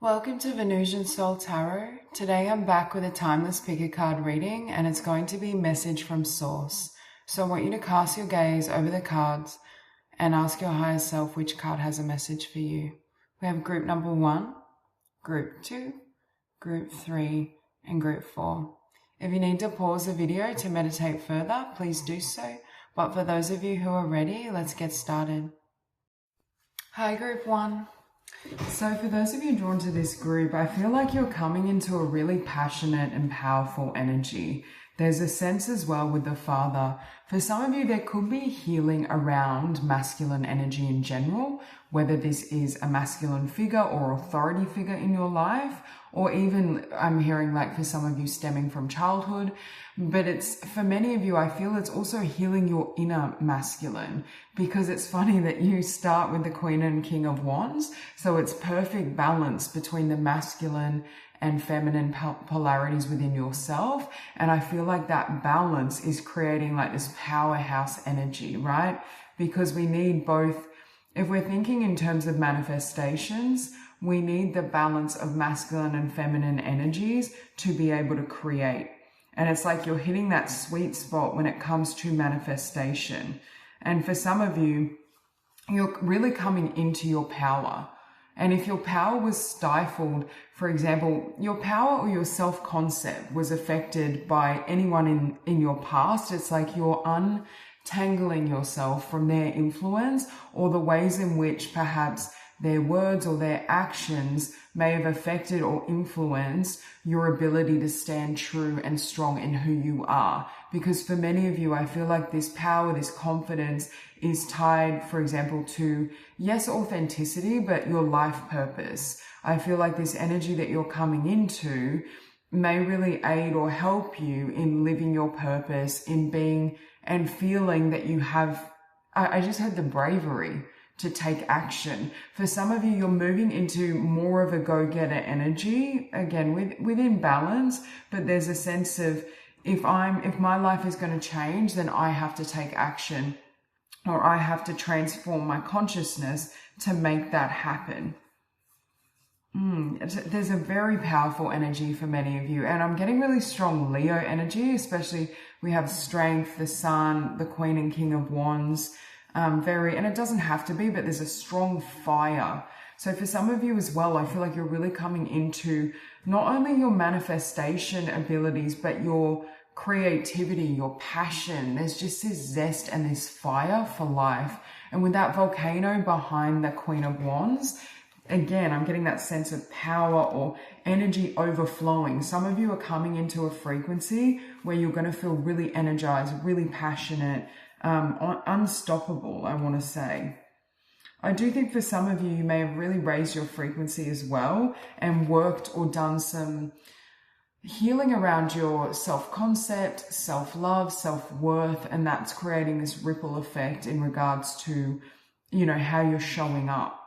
Welcome to Venusian Soul Tarot. Today I'm back with a timeless pick a card reading and it's going to be message from source. So I want you to cast your gaze over the cards and ask your higher self which card has a message for you. We have group number 1, group 2, group 3 and group 4. If you need to pause the video to meditate further, please do so. But for those of you who are ready, let's get started. Hi group 1. So for those of you drawn to this group, I feel like you're coming into a really passionate and powerful energy. There's a sense as well with the Father. For some of you, there could be healing around masculine energy in general, whether this is a masculine figure or authority figure in your life, or even I'm hearing like for some of you stemming from childhood. But it's for many of you, I feel it's also healing your inner masculine, because it's funny that you start with the Queen and King of Wands. So it's perfect balance between the masculine and feminine polarities within yourself. And I feel like that balance is creating like this powerhouse energy, right? Because we need both. If we're thinking in terms of manifestations, we need the balance of masculine and feminine energies to be able to create. And it's like you're hitting that sweet spot when it comes to manifestation. And for some of you, you're really coming into your power. And if your power was stifled, for example, your power or your self-concept was affected by anyone in your past, it's like you're untangling yourself from their influence or the ways in which perhaps their words or their actions may have affected or influenced your ability to stand true and strong in who you are. Because for many of you, I feel like this power, this confidence is tied, for example, to, yes, authenticity, but your life purpose. I feel like this energy that you're coming into may really aid or help you in living your purpose, in being and feeling that you have, I just had the bravery to take action. For some of you, you're moving into more of a go-getter energy, again, within balance, but there's a sense of, if my life is going to change, then I have to take action, or I have to transform my consciousness to make that happen. There's a very powerful energy for many of you, and I'm getting really strong Leo energy, especially we have strength, the Sun, the Queen and King of Wands, and it doesn't have to be, but there's a strong fire. So for some of you as well, I feel like you're really coming into not only your manifestation abilities, but your creativity, your passion. There's just this zest and this fire for life. And with that volcano behind the Queen of Wands, again, I'm getting that sense of power or energy overflowing. Some of you are coming into a frequency where you're going to feel really energized, really passionate, unstoppable, I want to say. I do think for some of you, you may have really raised your frequency as well and worked or done some healing around your self-concept, self-love, self-worth, and that's creating this ripple effect in regards to, how you're showing up.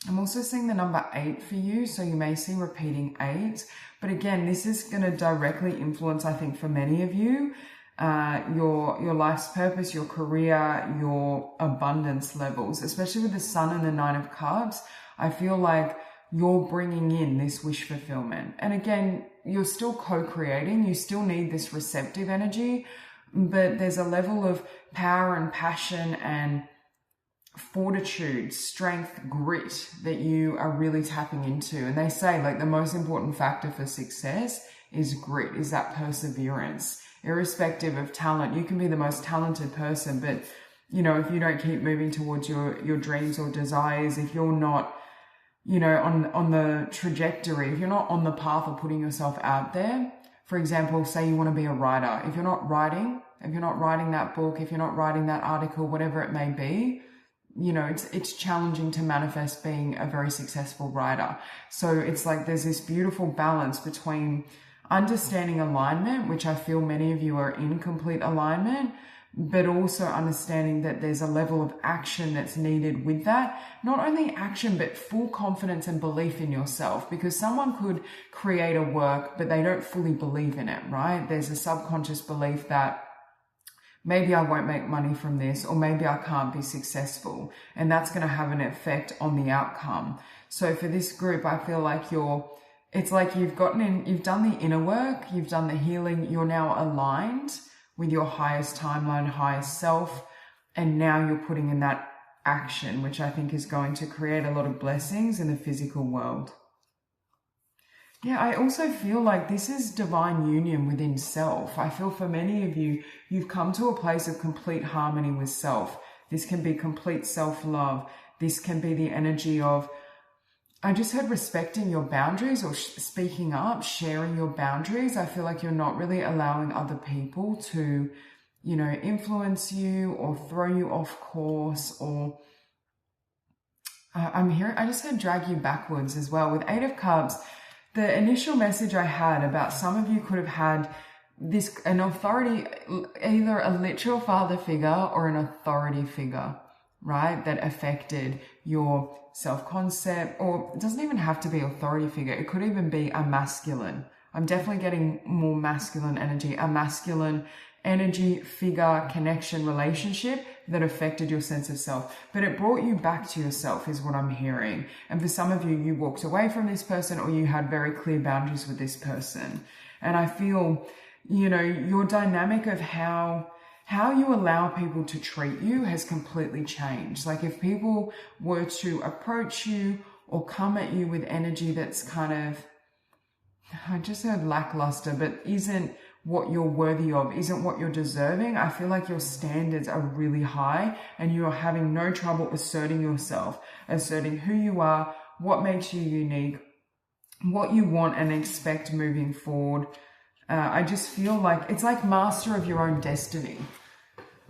I'm also seeing the number 8 for you, so you may see repeating 8. But again, this is going to directly influence, I think, for many of you, your life's purpose, your career, your abundance levels, especially with the Sun and the 9 of Cups. I feel like you're bringing in this wish fulfillment. And again, you're still co-creating. You still need this receptive energy, but there's a level of power and passion and fortitude, strength, grit that you are really tapping into. And they say like the most important factor for success is grit, is that perseverance. Irrespective of talent, you can be the most talented person, but if you don't keep moving towards your dreams or desires, if you're not on the trajectory, if you're not on the path of putting yourself out there, for example, say you want to be a writer, if you're not writing that book, if you're not writing that article, whatever it may be, it's challenging to manifest being a very successful writer. So it's like there's this beautiful balance between understanding alignment, which I feel many of you are in complete alignment, but also understanding that there's a level of action that's needed with that. Not only action, but full confidence and belief in yourself, because someone could create a work, but they don't fully believe in it, right? There's a subconscious belief that maybe I won't make money from this, or maybe I can't be successful. And that's going to have an effect on the outcome. So for this group, I feel like it's like you've done the inner work, you've done the healing, you're now aligned with your highest timeline, highest self. And now you're putting in that action, which I think is going to create a lot of blessings in the physical world. Yeah, I also feel like this is divine union within self. I feel for many of you, you've come to a place of complete harmony with self. This can be complete self-love. This can be the energy of, I just heard respecting your boundaries, or speaking up, sharing your boundaries. I feel like you're not really allowing other people to, influence you or throw you off course, or I just heard drag you backwards as well. With 8 of Cups, the initial message I had about some of you could have had an authority, either a literal father figure or an authority figure, right? That affected your self-concept, or it doesn't even have to be authority figure. It could even be a masculine. I'm definitely getting more masculine energy, a masculine energy, figure, connection, relationship that affected your sense of self, but it brought you back to yourself is what I'm hearing. And for some of you, you walked away from this person, or you had very clear boundaries with this person. And I feel, your dynamic of how you allow people to treat you has completely changed. Like if people were to approach you or come at you with energy that's kind of, I just heard lackluster, but isn't what you're worthy of, isn't what you're deserving, I feel like your standards are really high and you're having no trouble asserting yourself, asserting who you are, what makes you unique, what you want and expect moving forward. I just feel like it's like master of your own destiny.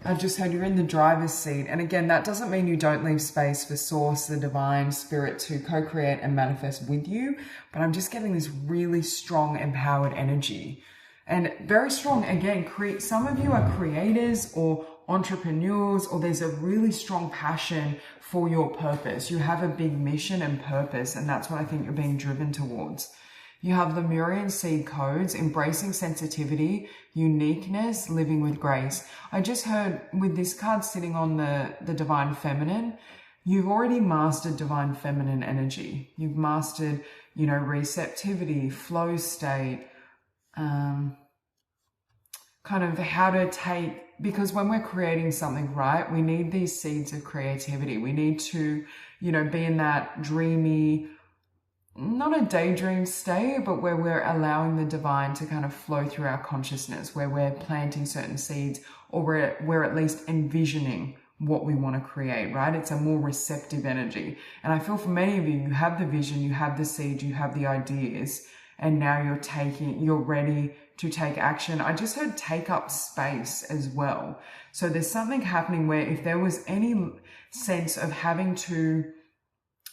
I just heard you're in the driver's seat. And again, that doesn't mean you don't leave space for source, the divine spirit, to co-create and manifest with you. But I'm just getting this really strong, empowered energy. And very strong, again, some of you are creators or entrepreneurs, or there's a really strong passion for your purpose. You have a big mission and purpose, and that's what I think you're being driven towards. You have the Lemurian seed codes, embracing sensitivity, uniqueness, living with grace. I just heard with this card sitting on the divine feminine, you've already mastered divine feminine energy. You've mastered, receptivity, flow state, kind of how to take, because when we're creating something, right, we need these seeds of creativity. We need to, be in that dreamy, not a daydream state, but where we're allowing the divine to kind of flow through our consciousness, where we're planting certain seeds, or we're at least envisioning what we want to create, right? It's a more receptive energy. And I feel for many of you, you have the vision, you have the seed, you have the ideas, and now you're ready to take action. I just heard take up space as well. So there's something happening where if there was any sense of having to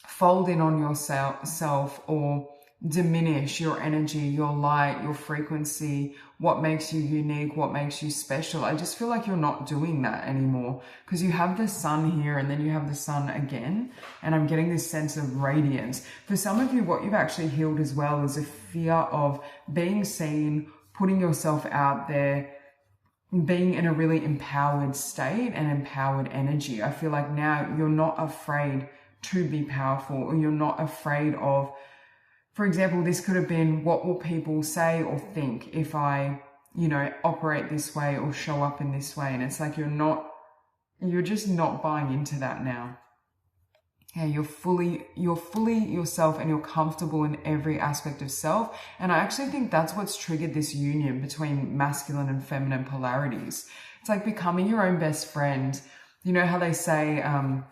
fold in on yourself or diminish your energy, your light, your frequency, what makes you unique, what makes you special, I just feel like you're not doing that anymore, because you have the sun here and then you have the sun again, and I'm getting this sense of radiance. For some of you, what you've actually healed as well is a fear of being seen, putting yourself out there, being in a really empowered state and empowered energy. I feel like now you're not afraid to be powerful, or you're not afraid of, for example, this could have been, what will people say or think if I, operate this way or show up in this way? And it's like you're just not buying into that now. Yeah, you're fully yourself, and you're comfortable in every aspect of self. And I actually think that's what's triggered this union between masculine and feminine polarities. It's like becoming your own best friend. You know how they say,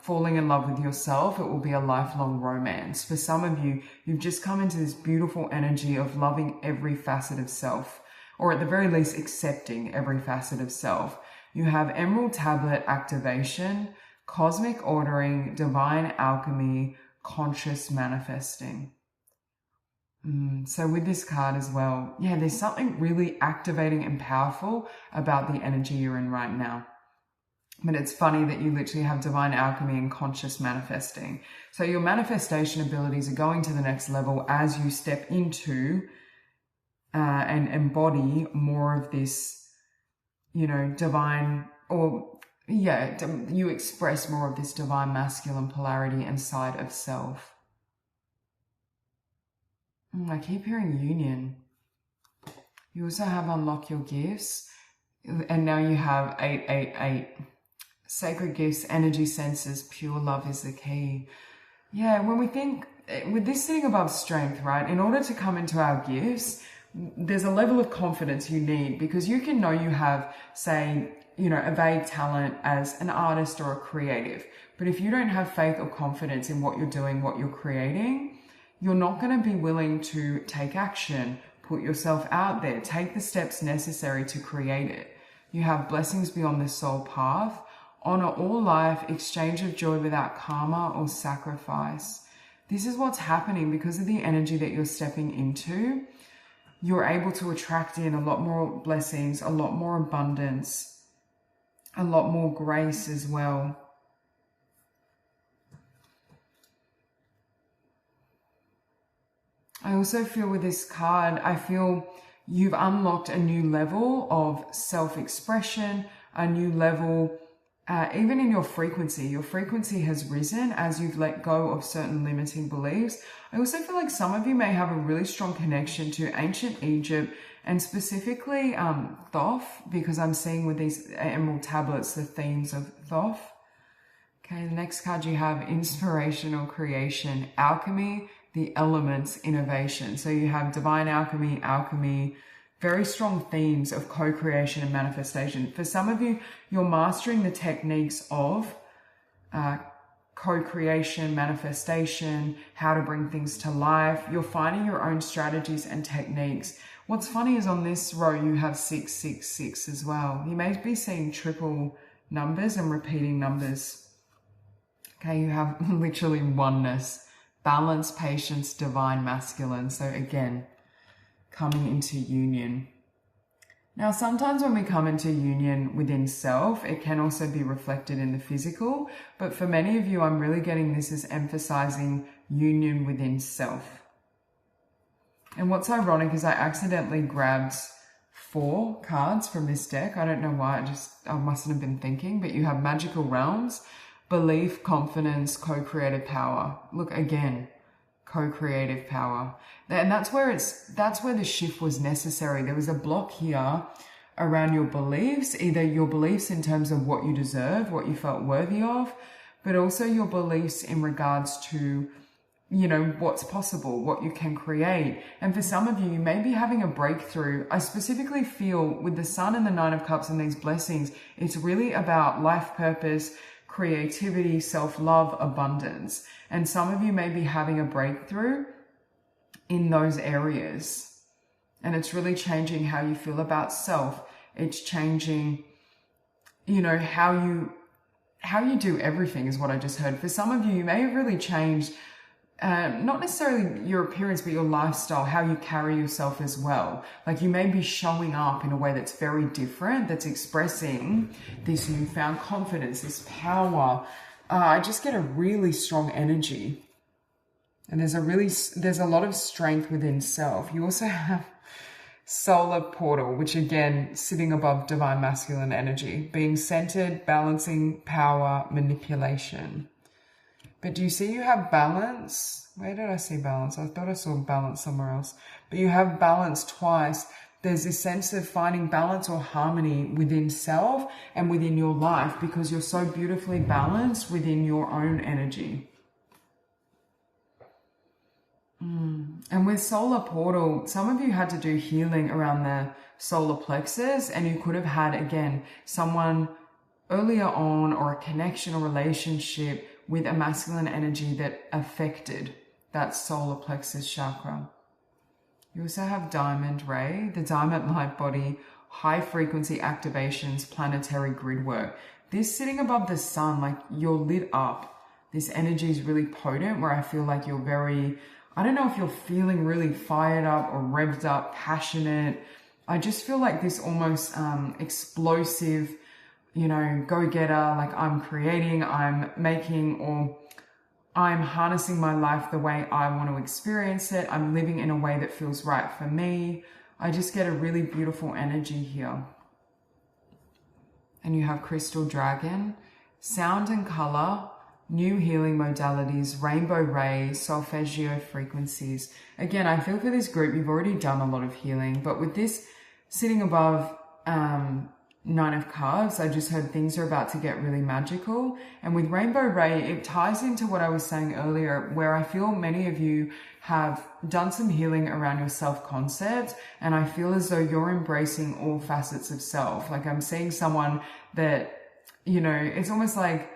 falling in love with yourself, it will be a lifelong romance. For some of you, you've just come into this beautiful energy of loving every facet of self, or at the very least, accepting every facet of self. You have Emerald Tablet activation, cosmic ordering, divine alchemy, conscious manifesting. So with this card as well, yeah, there's something really activating and powerful about the energy you're in right now. But it's funny that you literally have divine alchemy and conscious manifesting. So your manifestation abilities are going to the next level as you step into and embody more of this, divine you express more of this divine masculine polarity and side of self. I keep hearing union. You also have unlock your gifts. And now you have 888. Sacred gifts, energy senses, pure love is the key. Yeah, when we think, with this sitting above strength, right, in order to come into our gifts, there's a level of confidence you need, because you can know you have, say, a vague talent as an artist or a creative. But if you don't have faith or confidence in what you're doing, what you're creating, you're not going to be willing to take action, put yourself out there, take the steps necessary to create it. You have blessings beyond the soul path, honor all life, exchange of joy without karma or sacrifice. This is what's happening because of the energy that you're stepping into. You're able to attract in a lot more blessings, a lot more abundance, a lot more grace as well. I also feel with this card, I feel you've unlocked a new level of self-expression, a new level, even in your frequency. Your frequency has risen as you've let go of certain limiting beliefs. I also feel like some of you may have a really strong connection to ancient Egypt and specifically Thoth, because I'm seeing with these emerald tablets the themes of Thoth. Okay, the next card you have inspirational creation, alchemy, the elements, innovation. So you have divine alchemy, very strong themes of co-creation and manifestation. For some of you, you're mastering the techniques of co-creation, manifestation, how to bring things to life. You're finding your own strategies and techniques. What's funny is on this row, you have 666 as well. You may be seeing triple numbers and repeating numbers. Okay, you have literally oneness. Balance, patience, divine masculine. So again, coming into union. Now, sometimes when we come into union within self, it can also be reflected in the physical. But for many of you, I'm really getting this as emphasizing union within self. And what's ironic is I accidentally grabbed 4 cards from this deck. I don't know why, I mustn't have been thinking, but you have magical realms, belief, confidence, co-creative power. Look again, co-creative power. And that's where the shift was necessary. There was a block here around your beliefs, either your beliefs in terms of what you deserve, what you felt worthy of, but also your beliefs in regards to, what's possible, what you can create. And for some of you, you may be having a breakthrough. I specifically feel with the Sun and the Nine of Cups and these blessings, it's really about life purpose, creativity, self-love, abundance. And some of you may be having a breakthrough in those areas. And it's really changing how you feel about self. It's changing, how you do everything is what I just heard. For some of you, you may have really changed, not necessarily your appearance, but your lifestyle, how you carry yourself as well. Like you may be showing up in a way that's very different, that's expressing this newfound confidence, this power. I just get a really strong energy. And there's a lot of strength within self. You also have solar portal, which again, sitting above divine masculine energy, being centered, balancing, power, manipulation. But do you see you have balance? Where did I see balance? I thought I saw balance somewhere else. But you have balance twice. There's this sense of finding balance or harmony within self and within your life because you're so beautifully balanced within your own energy. And with solar portal, some of you had to do healing around the solar plexus, and you could have had, again, someone earlier on or a connection or relationship with a masculine energy that affected that solar plexus chakra. You also have diamond ray, the diamond light body, high frequency activations, planetary grid work. This sitting above the sun, like you're lit up. This energy is really potent where I feel like you're very, I don't know if you're feeling really fired up or revved up, passionate. I just feel like this almost explosive, go-getter, like I'm creating, I'm making, or I'm harnessing my life the way I want to experience it. I'm living in a way that feels right for me. I just get a really beautiful energy here. and you have crystal dragon, sound and color, new healing modalities, rainbow ray, solfeggio frequencies. Again, I feel for this group, you've already done a lot of healing, but with this sitting above Nine of Cups, I just heard things are about to get really magical. And with rainbow ray, it ties into what I was saying earlier, where I feel many of you have done some healing around your self-concept, and I feel as though you're embracing all facets of self. Like I'm seeing someone that, you know, it's almost like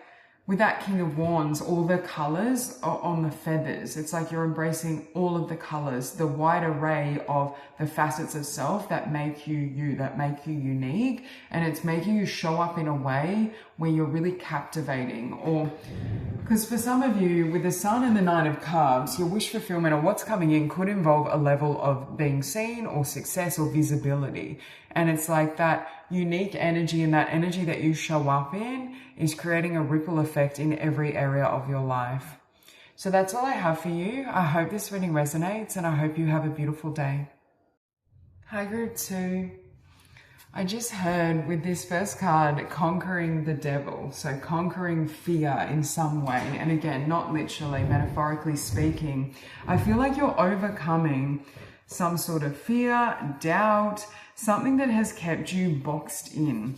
with that King of Wands, all the colors are on the feathers. It's like you're embracing all of the colors, the wide array of the facets of self that make you you, that make you unique. And it's making you show up in a way where you're really captivating. Or because for some of you with the Sun and the Nine of Cups, your wish fulfillment or what's coming in could involve a level of being seen or success or visibility. And it's like that unique energy, and that energy that you show up in is creating a ripple effect in every area of your life. So that's all I have for you. I hope this reading resonates, and I hope you have a beautiful day. Hi, group 2. I just heard with this first card, conquering the devil. So conquering fear in some way. And again, not literally, metaphorically speaking. I feel like you're overcoming some sort of fear, doubt, something that has kept you boxed in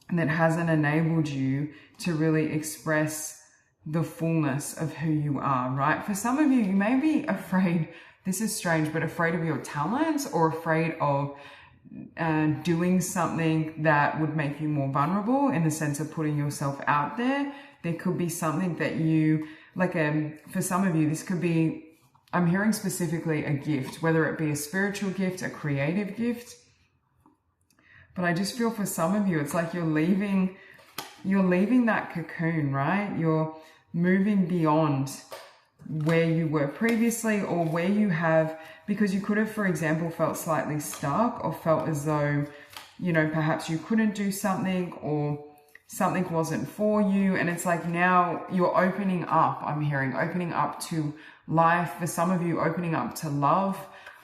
and that hasn't enabled you to really express the fullness of who you are, right? For some of you, you may be afraid, this is strange, but afraid of your talents, or afraid of doing something that would make you more vulnerable in the sense of putting yourself out there. There could be something that you, like for some of you, this could be, I'm hearing specifically a gift, whether it be a spiritual gift, a creative gift. But I just feel for some of you, it's like you're leaving that cocoon, right? You're moving beyond where you were previously, or where you have, because you could have, for example, felt slightly stuck, or felt as though, you know, perhaps you couldn't do something, or something wasn't for you. And it's like now you're opening up, I'm hearing, opening up to life. For some of you, opening up to love,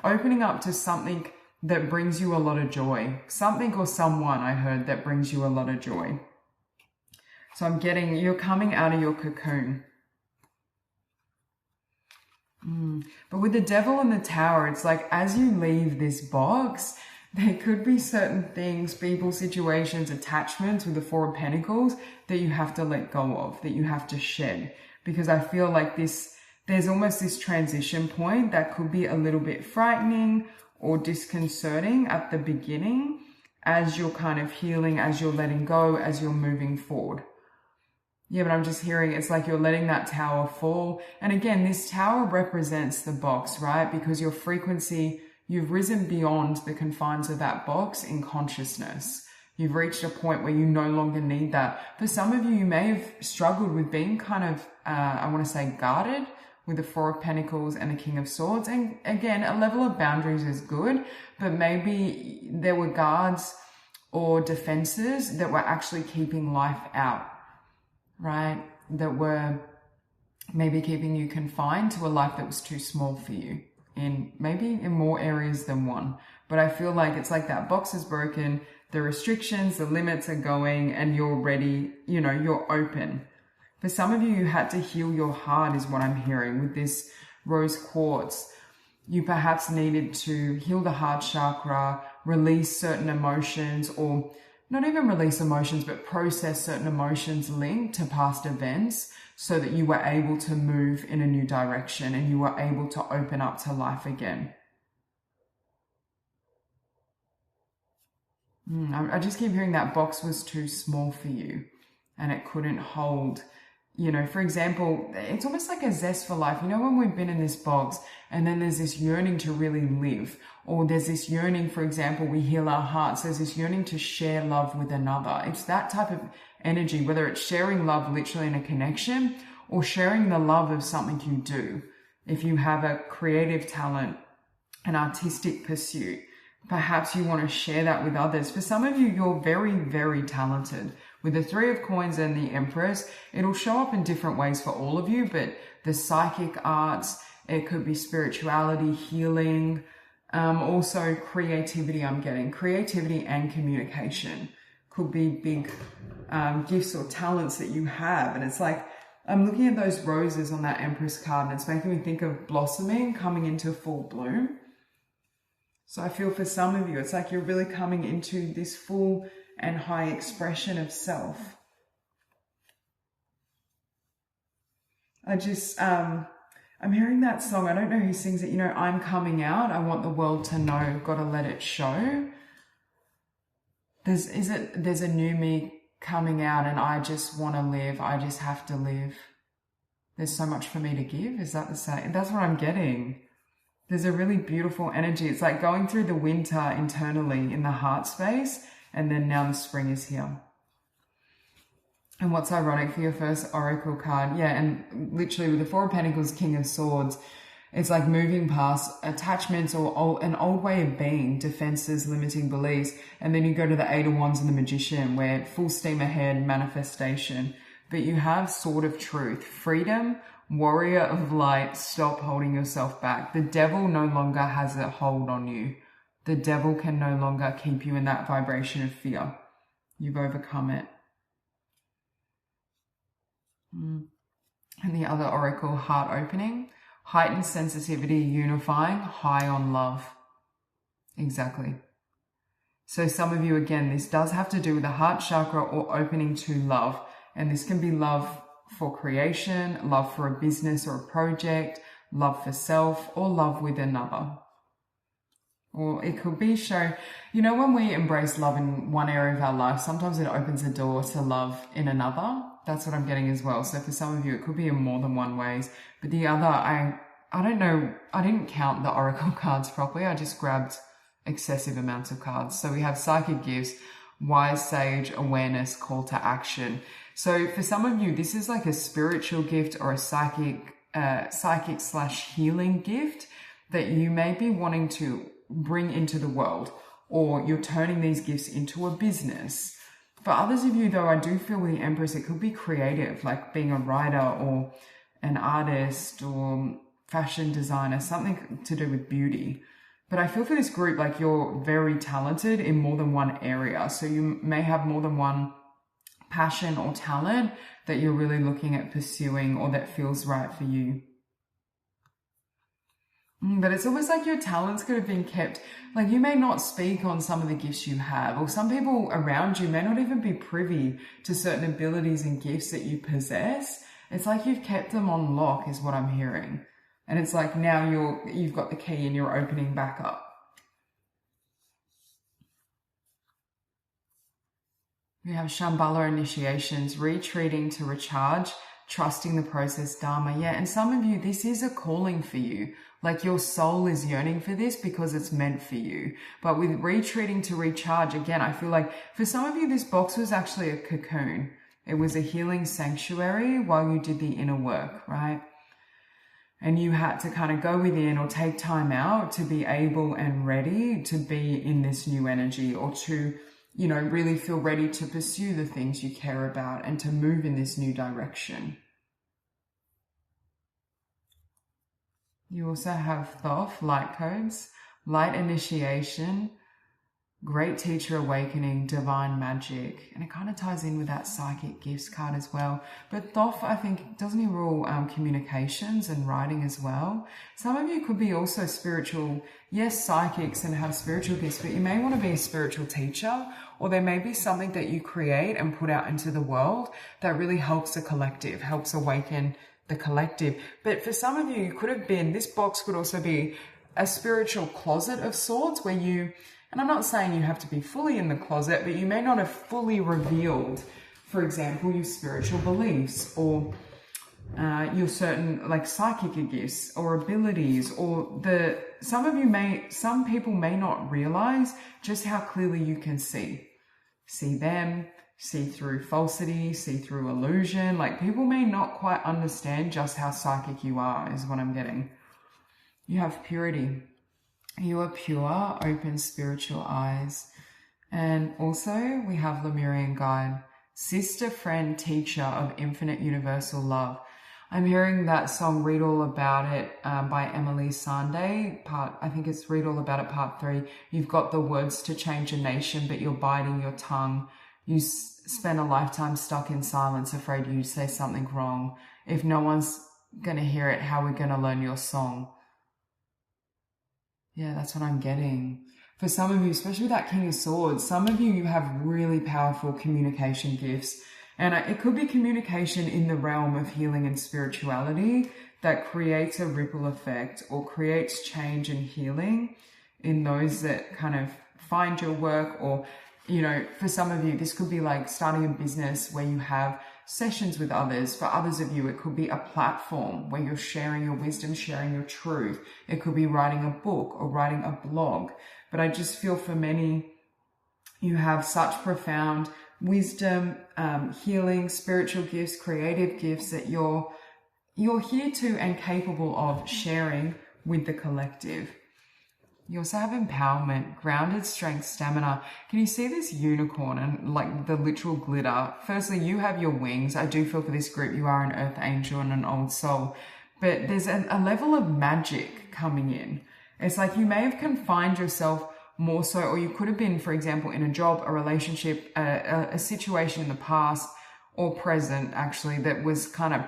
opening up to something that brings you a lot of joy. Something or someone, I heard, that brings you a lot of joy. So I'm getting, you're coming out of your cocoon. But with the Devil and the Tower, it's like as you leave this box, there could be certain things, people, situations, attachments with the Four of Pentacles that you have to let go of, that you have to shed. Because I feel like there's almost this transition point that could be a little bit frightening or disconcerting at the beginning, as you're kind of healing, as you're letting go, as you're moving forward. Yeah, but I'm just hearing it's like you're letting that tower fall. And again, this tower represents the box, right? Because your frequency, you've risen beyond the confines of that box in consciousness. You've reached a point where you no longer need that. For some of you, you may have struggled with being kind of, I want to say, guarded with the Four of Pentacles and the King of Swords. And again, a level of boundaries is good, but maybe there were guards or defenses that were actually keeping life out, right? That were maybe keeping you confined to a life that was too small for you, in maybe in more areas than one. But I feel like it's like that box is broken, the restrictions, the limits are going, and you're ready, you know, you're open. For some of you, you had to heal your heart is what I'm hearing with this rose quartz. You perhaps needed to heal the heart chakra, release certain emotions, or not even release emotions, but process certain emotions linked to past events so that you were able to move in a new direction and you were able to open up to life again. I just keep hearing that box was too small for you and it couldn't hold. You know, for example, it's almost like a zest for life. You know, when we've been in this box and then there's this yearning to really live, or there's this yearning, for example, we heal our hearts. There's this yearning to share love with another. It's that type of energy, whether it's sharing love literally in a connection or sharing the love of something you do. If you have a creative talent, an artistic pursuit, perhaps you want to share that with others. For some of you, you're very, very talented. With the Three of Coins and the Empress, it'll show up in different ways for all of you, but the psychic arts, it could be spirituality, healing, also creativity. I'm getting creativity and communication could be big gifts or talents that you have. And it's like, I'm looking at those roses on that Empress card, and it's making me think of blossoming, coming into full bloom. So I feel for some of you, it's like you're really coming into this full and high expression of self. I'm hearing that song. I don't know who sings it. You know, I'm coming out. I want the world to know. Gotta let it show. There's a new me coming out, and I just want to live. I just have to live. There's so much for me to give. Is that the same? That's what I'm getting. There's a really beautiful energy. It's like going through the winter internally in the heart space, and then now the spring is here. And what's ironic for your first oracle card, yeah, and literally with the Four of Pentacles, King of Swords, it's like moving past attachments or an old way of being, defenses, limiting beliefs. And then you go to the Eight of Wands and the Magician, where full steam ahead, manifestation. But you have Sword of Truth, freedom, warrior of light, stop holding yourself back. The devil no longer has a hold on you. The devil can no longer keep you in that vibration of fear. You've overcome it. And the other oracle, heart opening, heightened sensitivity, unifying, high on love. Exactly. So some of you, again, this does have to do with the heart chakra or opening to love. And this can be love for creation, love for a business or a project, love for self, or love with another. Or it could be you know, when we embrace love in one area of our life, sometimes it opens a door to love in another. That's what I'm getting as well. So for some of you, it could be in more than one ways. But the other, I don't know, I didn't count the oracle cards properly. I just grabbed excessive amounts of cards. So we have psychic gifts, wise sage, awareness, call to action. So for some of you, this is like a spiritual gift or a psychic/healing gift that you may be wanting to bring into the world, or you're turning these gifts into a business. For others of you, though, I do feel with the Empress, it could be creative, like being a writer or an artist or fashion designer, something to do with beauty. But I feel for this group, like you're very talented in more than one area. So you may have more than one passion or talent that you're really looking at pursuing or that feels right for you. But it's almost like your talents could have been kept, like you may not speak on some of the gifts you have, or some people around you may not even be privy to certain abilities and gifts that you possess. It's like you've kept them on lock is what I'm hearing. And it's like now you've got the key and you're opening back up. We have Shambhala initiations, retreating to recharge, trusting the process, Dharma. Yeah, and some of you, this is a calling for you. Like your soul is yearning for this because it's meant for you. But with retreating to recharge, again, I feel like for some of you, this box was actually a cocoon. It was a healing sanctuary while you did the inner work, right? And you had to kind of go within or take time out to be able and ready to be in this new energy, or to, you know, really feel ready to pursue the things you care about and to move in this new direction. You also have Thoth, light codes, light initiation, great teacher awakening, divine magic. And it kind of ties in with that psychic gifts card as well. But Thoth, I think, doesn't he rule communications and writing as well? Some of you could be also spiritual, yes, psychics and have spiritual gifts, but you may want to be a spiritual teacher, or there may be something that you create and put out into the world that really helps the collective, helps awaken the collective. But for some of you, you could have been, this box could also be a spiritual closet of sorts where you, and I'm not saying you have to be fully in the closet, but you may not have fully revealed, for example, your spiritual beliefs or your certain like psychic gifts or abilities, or some people may not realize just how clearly you can see them, see through falsity, see through illusion. Like people may not quite understand just how psychic you are is what I'm getting. You have purity. You are pure, open spiritual eyes. And also we have Lemurian guide, sister, friend, teacher of infinite universal love. I'm hearing that song Read All About It by Emily Sandé. I think it's Read All About It Part 3. You've got the words to change a nation, but you're biting your tongue. you spend a lifetime stuck in silence, afraid you say something wrong. If no one's going to hear it, how are we going to learn your song? Yeah, that's what I'm getting. For some of you, especially with that King of Swords, some of you have really powerful communication gifts. And it could be communication in the realm of healing and spirituality that creates a ripple effect or creates change and healing in those that kind of find your work. Or, you know, for some of you, this could be like starting a business where you have sessions with others. For others of you, it could be a platform where you're sharing your wisdom, sharing your truth. It could be writing a book or writing a blog. But I just feel for many, you have such profound wisdom, healing, spiritual gifts, creative gifts that you're here to and capable of sharing with the collective. You also have empowerment, grounded strength, stamina. Can you see this unicorn and like the literal glitter? Firstly, you have your wings. I do feel for this group, you are an earth angel and an old soul. But there's a level of magic coming in. It's like you may have confined yourself more so, or you could have been, for example, in a job, a relationship, a situation in the past or present, actually, that was kind of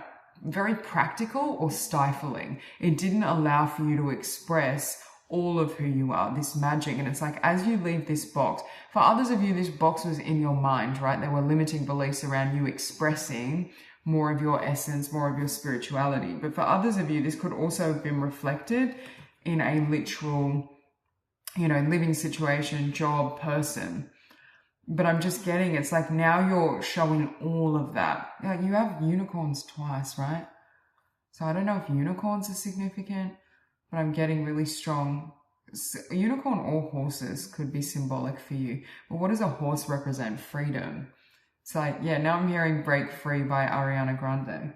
very practical or stifling. It didn't allow for you to express all of who you are, this magic. And it's like, as you leave this box, for others of you, this box was in your mind, right? There were limiting beliefs around you expressing more of your essence, more of your spirituality. But for others of you, this could also have been reflected in a literal, you know, living situation, job, person. But I'm just getting, it's like now you're showing all of that. Yeah, you have unicorns twice, right? So I don't know if unicorns are significant, but I'm getting really strong. Unicorn or horses could be symbolic for you. But what does a horse represent? Freedom. It's like, yeah, now I'm hearing Break Free by Ariana Grande.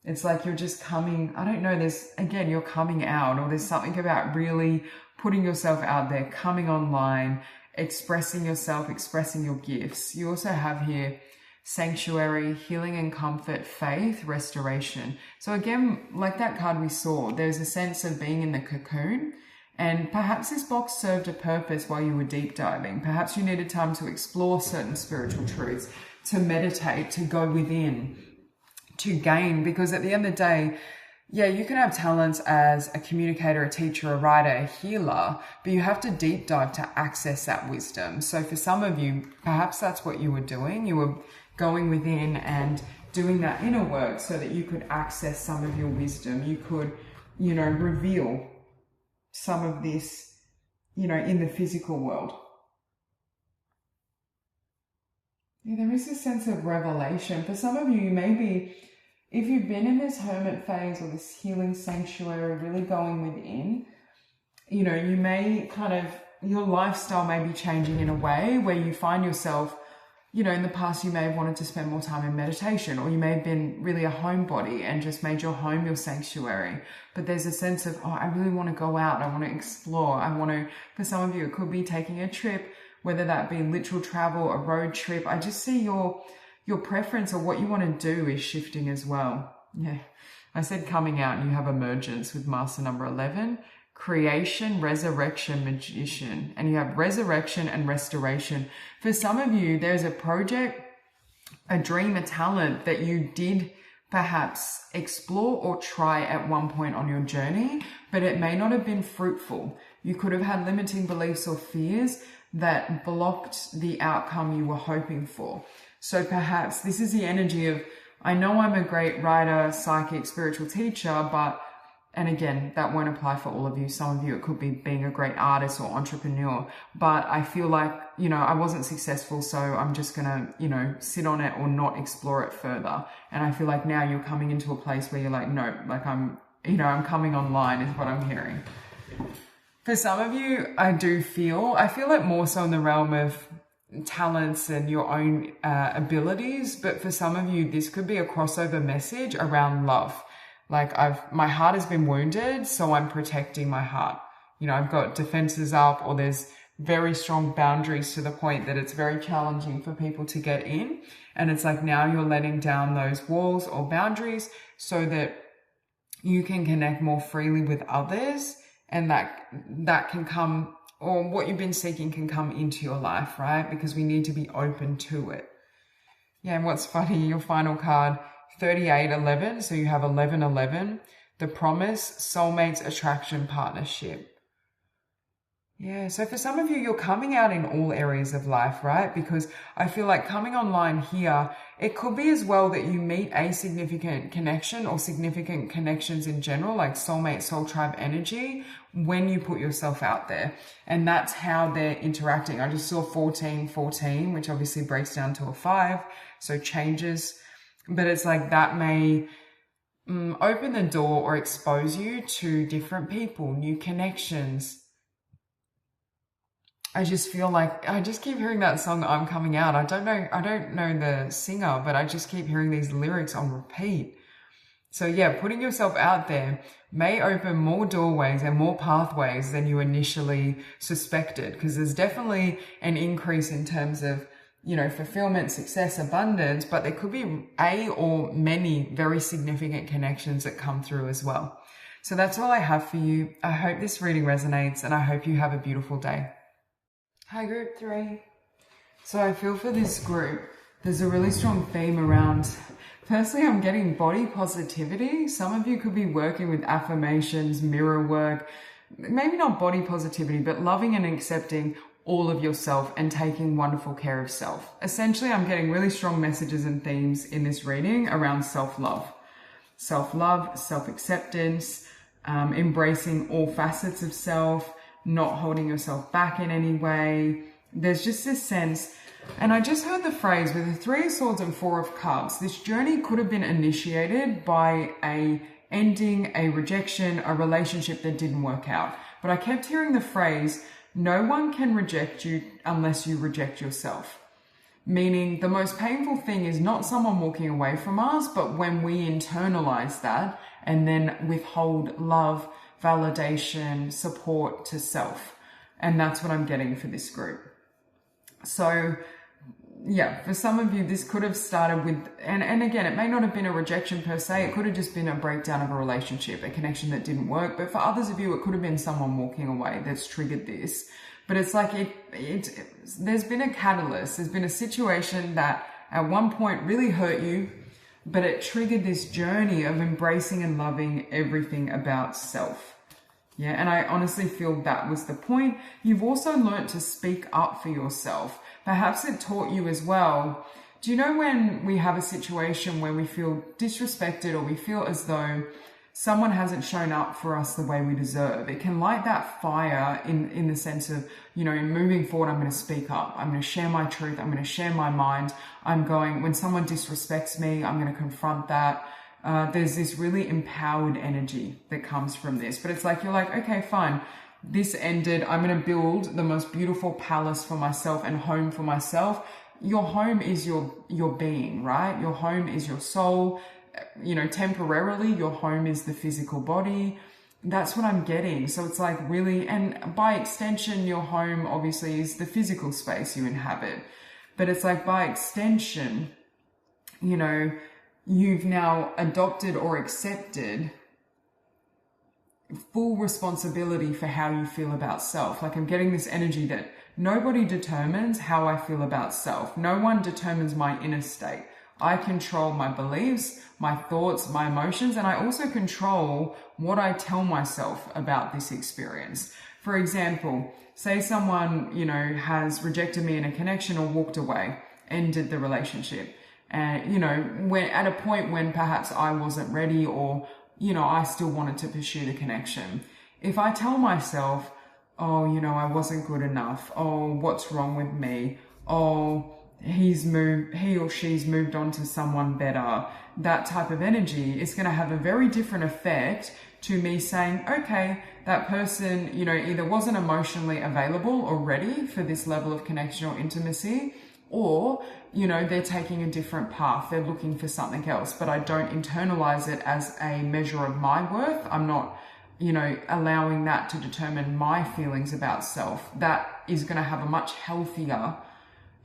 It's like you're just coming, I don't know, again, you're coming out, or there's something about really putting yourself out there, coming online, expressing yourself, expressing your gifts. You also have here sanctuary, healing and comfort, faith, restoration. So again, like that card we saw, there's a sense of being in the cocoon, and perhaps this box served a purpose while you were deep diving. Perhaps you needed time to explore certain spiritual truths, to meditate, to go within, to gain, because at the end of the day, yeah, you can have talents as a communicator, a teacher, a writer, a healer, but you have to deep dive to access that wisdom. So for some of you, perhaps that's what you were doing. You were going within and doing that inner work so that you could access some of your wisdom. You could, you know, reveal some of this, you know, in the physical world. Yeah, there is a sense of revelation. For some of you, you may be, if you've been in this hermit phase or this healing sanctuary, really going within, you know, you may kind of, your lifestyle may be changing in a way where you find yourself, you know, in the past you may have wanted to spend more time in meditation, or you may have been really a homebody and just made your home your sanctuary. But there's a sense of, oh, I really want to go out, I want to explore, I want to, for some of you, it could be taking a trip, whether that be literal travel, a road trip. I just see your preference or what you want to do is shifting as well. Yeah, I said coming out, and you have emergence with Master number 11. Creation, resurrection, magician, and you have resurrection and restoration. For some of you, there's a project, a dream, a talent that you did perhaps explore or try at one point on your journey, but it may not have been fruitful. You could have had limiting beliefs or fears that blocked the outcome you were hoping for. So perhaps this is the energy of, I know I'm a great writer, psychic, spiritual teacher, but, and again, that won't apply for all of you. Some of you, it could be being a great artist or entrepreneur, but I feel like, you know, I wasn't successful, so I'm just gonna, you know, sit on it or not explore it further. And I feel like now you're coming into a place where you're like, no, like I'm coming online is what I'm hearing. For some of you, I feel it more so in the realm of talents and your own abilities, but for some of you, this could be a crossover message around love. Like my heart has been wounded, so I'm protecting my heart. You know, I've got defenses up, or there's very strong boundaries to the point that it's very challenging for people to get in. And it's like now you're letting down those walls or boundaries so that you can connect more freely with others, and that can come or what you've been seeking can come into your life, right? Because we need to be open to it. Yeah, and what's funny, your final card, 3811, so you have 1111, the promise, soulmates, attraction, partnership. Yeah, so for some of you, you're coming out in all areas of life, right? Because I feel like coming online here, it could be as well that you meet a significant connection or significant connections in general, like soulmate, soul tribe energy, when you put yourself out there. And that's how they're interacting. I just saw 1414, which obviously breaks down to a 5, so changes. But it's like that may open the door or expose you to different people, new connections. I just feel like I just keep hearing that song, I'm Coming Out. I don't know the singer, but I just keep hearing these lyrics on repeat. So yeah, putting yourself out there may open more doorways and more pathways than you initially suspected, because there's definitely an increase in terms of, you know, fulfillment, success, abundance, but there could be a or many very significant connections that come through as well. So that's all I have for you. I hope this reading resonates, and I hope you have a beautiful day. Hi, group 3. So I feel for this group, there's a really strong theme around, firstly, I'm getting body positivity. Some of you could be working with affirmations, mirror work, maybe not body positivity, but loving and accepting all of yourself and taking wonderful care of self. Essentially, I'm getting really strong messages and themes in this reading around self-love, self-acceptance, embracing all facets of self, not holding yourself back in any way. There's just this sense, and I just heard the phrase with the 3 of Swords and 4 of Cups, this journey could have been initiated by a ending, a rejection, a relationship that didn't work out. But I kept hearing the phrase, no one can reject you unless you reject yourself. Meaning the most painful thing is not someone walking away from us, but when we internalize that and then withhold love, validation, support to self. And that's what I'm getting for this group. So yeah, for some of you, this could have started with, and again, it may not have been a rejection per se. It could have just been a breakdown of a relationship, a connection that didn't work. But for others of you, it could have been someone walking away that's triggered this. But it's like there's been a catalyst. There's been a situation that at one point really hurt you, but it triggered this journey of embracing and loving everything about self. Yeah, and I honestly feel that was the point. You've also learned to speak up for yourself. Perhaps it taught you as well. Do you know when we have a situation where we feel disrespected or we feel as though someone hasn't shown up for us the way we deserve? It can light that fire in the sense of, you know, moving forward, I'm going to speak up. I'm going to share my truth. I'm going to share my mind. When someone disrespects me, I'm going to confront that. There's this really empowered energy that comes from this. But it's like, you're like, okay, fine. This ended. I'm going to build the most beautiful palace for myself and home for myself. Your home is your being, right? Your home is your soul. You know, temporarily, your home is the physical body. That's what I'm getting. So it's like really, and by extension, your home obviously is the physical space you inhabit. But it's like by extension, you know, you've now adopted or accepted full responsibility for how you feel about self. Like I'm getting this energy that nobody determines how I feel about self. No one determines my inner state. I control my beliefs, my thoughts, my emotions, and I also control what I tell myself about this experience. For example, say someone, you know, has rejected me in a connection or walked away, ended the relationship. And, you know, when at a point when perhaps I wasn't ready or, you know, I still wanted to pursue the connection. If I tell myself, oh, you know, I wasn't good enough. Oh, what's wrong with me? Oh, he or she's moved on to someone better. That type of energy is going to have a very different effect to me saying, okay, that person, you know, either wasn't emotionally available or ready for this level of connection or intimacy, or, you know, they're taking a different path. They're looking for something else, but I don't internalize it as a measure of my worth. I'm not, you know, allowing that to determine my feelings about self. That is going to have a much healthier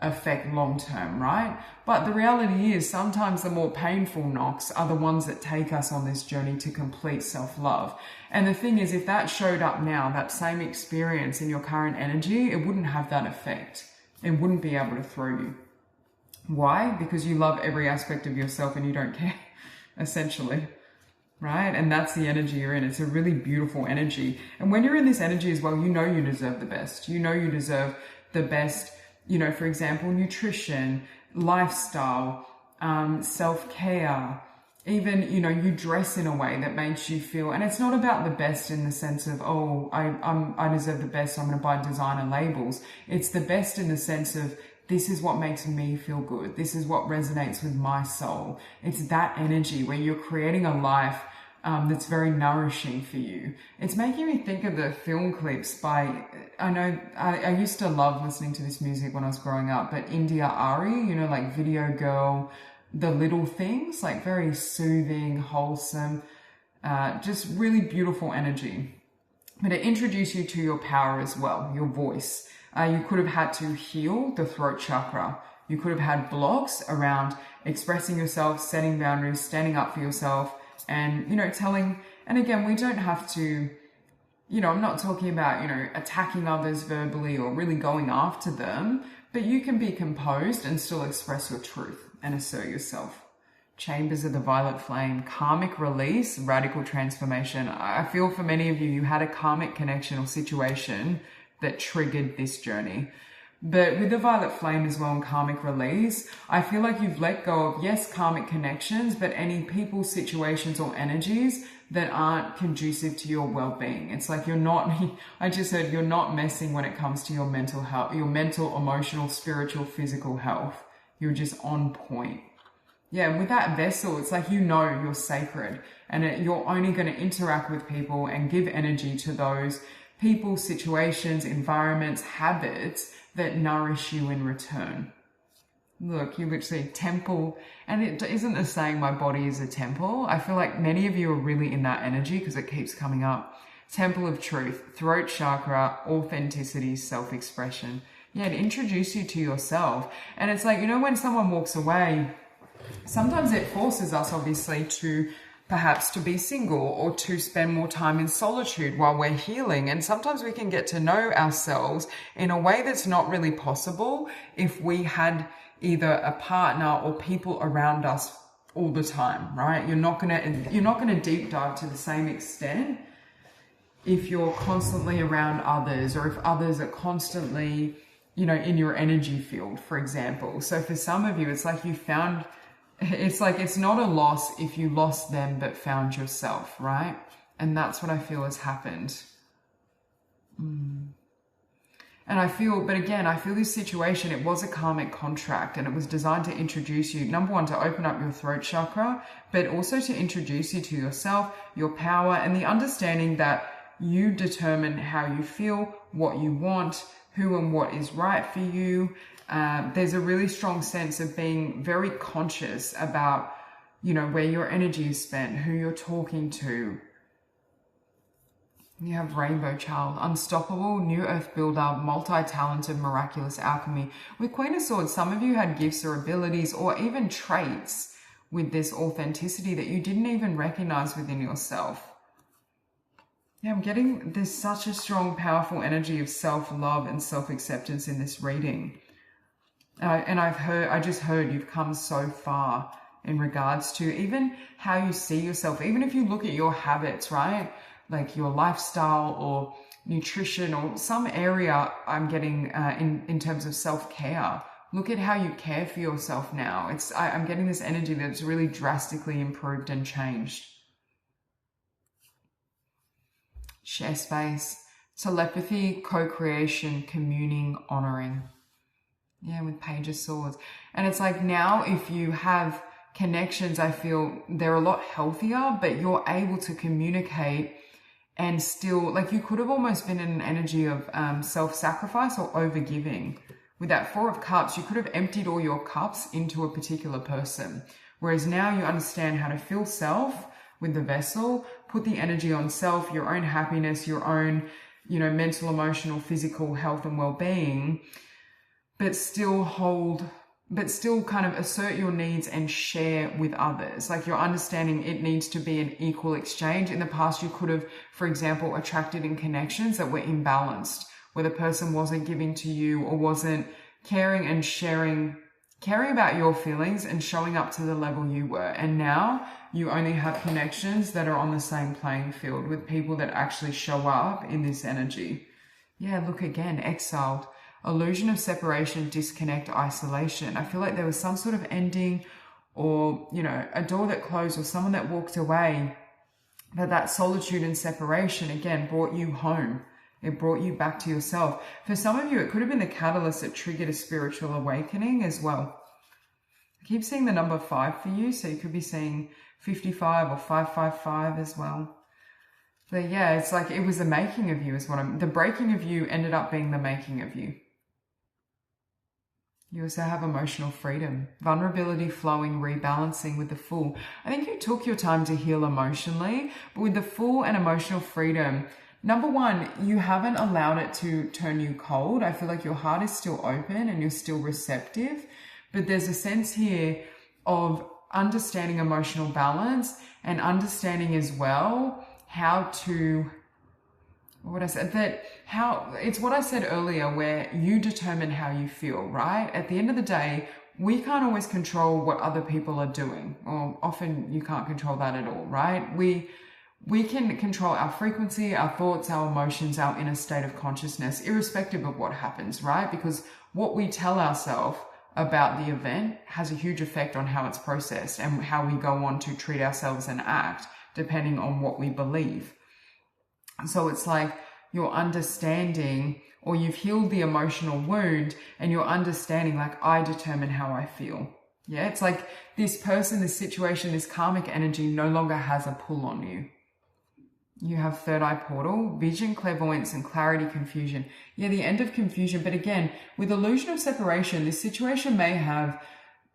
affect long term, right? But the reality is sometimes the more painful knocks are the ones that take us on this journey to complete self-love. And the thing is, if that showed up now, that same experience in your current energy, it wouldn't have that effect. It wouldn't be able to throw you. Why? Because you love every aspect of yourself and you don't care, essentially. Right? And that's the energy you're in. It's a really beautiful energy. And when you're in this energy as well, you know you deserve the best. You know you deserve the best, you know, for example, nutrition, lifestyle, self-care, even, you know, you dress in a way that makes you feel, and it's not about the best in the sense of, oh, I deserve the best, so I'm going to buy designer labels. It's the best in the sense of, this is what makes me feel good. This is what resonates with my soul. It's that energy where you're creating a life that's very nourishing for you. It's making me think of the film clips by, I know, I used to love listening to this music when I was growing up, but India Ari, you know, like Video Girl, The Little Things, like very soothing, wholesome, just really beautiful energy. But it introduced you to your power as well, your voice. You could have had to heal the throat chakra. You could have had blocks around expressing yourself, setting boundaries, standing up for yourself, and, you know, telling, and again, we don't have to, you know, I'm not talking about, you know, attacking others verbally or really going after them, but you can be composed and still express your truth and assert yourself. Chambers of the violet flame, karmic release, radical transformation. I feel for many of you, you had a karmic connection or situation that triggered this journey. But with the violet flame as well and karmic release, I feel like you've let go of, yes, karmic connections, but any people, situations, or energies that aren't conducive to your well-being. It's like you're not, I just heard, you're not messing when it comes to your mental health, your mental, emotional, spiritual, physical health. You're just on point. Yeah, with that vessel, it's like, you know, you're sacred, and you're only going to interact with people and give energy to those people, situations, environments, habits that nourish you in return. Look, you literally temple, and it isn't the saying my body is a temple. I feel like many of you are really in that energy because it keeps coming up. Temple of truth, throat chakra, authenticity, self-expression. Yeah, to introduce you to yourself. And it's like, you know, when someone walks away, sometimes it forces us obviously to perhaps to be single or to spend more time in solitude while we're healing. And sometimes we can get to know ourselves in a way that's not really possible if we had either a partner or people around us all the time, right? You're not gonna deep dive to the same extent if you're constantly around others, or if others are constantly, you know, in your energy field, for example. So for some of you, it's like you found, it's like, it's not a loss if you lost them but found yourself, right? And that's what I feel has happened. And I feel, but again, I feel this situation, it was a karmic contract, and it was designed to introduce you, number one, to open up your throat chakra, but also to introduce you to yourself, your power, and the understanding that you determine how you feel, what you want, who and what is right for you. There's a really strong sense of being very conscious about, you know, where your energy is spent, who you're talking to. You have Rainbow Child, unstoppable, new earth builder, multi-talented, miraculous alchemy. With Queen of Swords, some of you had gifts or abilities or even traits with this authenticity that you didn't even recognize within yourself. Yeah, I'm getting, there's such a strong, powerful energy of self-love and self-acceptance in this reading. And I just heard you've come so far in regards to even how you see yourself. Even if you look at your habits, right? Like your lifestyle or nutrition or some area, I'm getting in terms of self-care. Look at how you care for yourself now. I'm getting this energy that's really drastically improved and changed. Share space, telepathy, co-creation, communing, honoring. Yeah, with Page of Swords. And it's like now if you have connections, I feel they're a lot healthier, but you're able to communicate and still, like you could have almost been in an energy of self-sacrifice or overgiving. With that Four of Cups, you could have emptied all your cups into a particular person. Whereas now you understand how to fill self with the vessel, put the energy on self, your own happiness, your own, you know, mental, emotional, physical health and well-being. but still kind of assert your needs and share with others. Like you're understanding it needs to be an equal exchange. In the past, you could have, for example, attracted in connections that were imbalanced, where the person wasn't giving to you or wasn't caring and caring about your feelings and showing up to the level you were. And now you only have connections that are on the same playing field with people that actually show up in this energy. Yeah, look again, exiled. Illusion of separation, disconnect, isolation. I feel like there was some sort of ending or, you know, a door that closed or someone that walked away. But that solitude and separation, again, brought you home. It brought you back to yourself. For some of you, it could have been the catalyst that triggered a spiritual awakening as well. I keep seeing the number 5 for you, so you could be seeing 55 or 555 as well. But yeah, it's like it was the making of you is what the breaking of you ended up being the making of you. You also have emotional freedom, vulnerability, flowing, rebalancing with the Fool. I think you took your time to heal emotionally, but with the Fool and emotional freedom, number one, you haven't allowed it to turn you cold. I feel like your heart is still open and you're still receptive, but there's a sense here of understanding emotional balance and understanding as well how to, it's what I said earlier, where you determine how you feel, right? At the end of the day, we can't always control what other people are doing, or often you can't control that at all, right? We can control our frequency, our thoughts, our emotions, our inner state of consciousness, irrespective of what happens, right? Because what we tell ourselves about the event has a huge effect on how it's processed and how we go on to treat ourselves and act, depending on what we believe. So it's like you're understanding, or you've healed the emotional wound and you're understanding, like, I determine how I feel. Yeah, it's like this person, this situation, this karmic energy no longer has a pull on you. You have third eye portal, vision, clairvoyance, and clarity, confusion. Yeah, the end of confusion. But again, with illusion of separation, this situation may have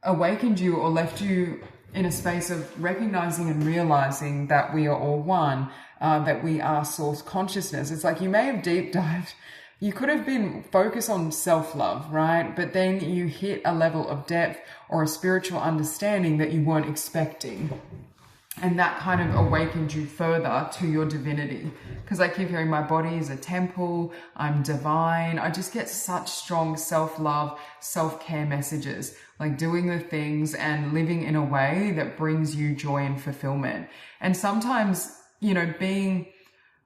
awakened you or left you in a space of recognizing and realizing that we are all one, that we are source consciousness. It's like you may have deep dived. You could have been focused on self-love, right? But then you hit a level of depth or a spiritual understanding that you weren't expecting. And that kind of awakened you further to your divinity. Because I keep hearing my body is a temple, I'm divine. I just get such strong self-love, self-care messages, like doing the things and living in a way that brings you joy and fulfillment. And sometimes, you know,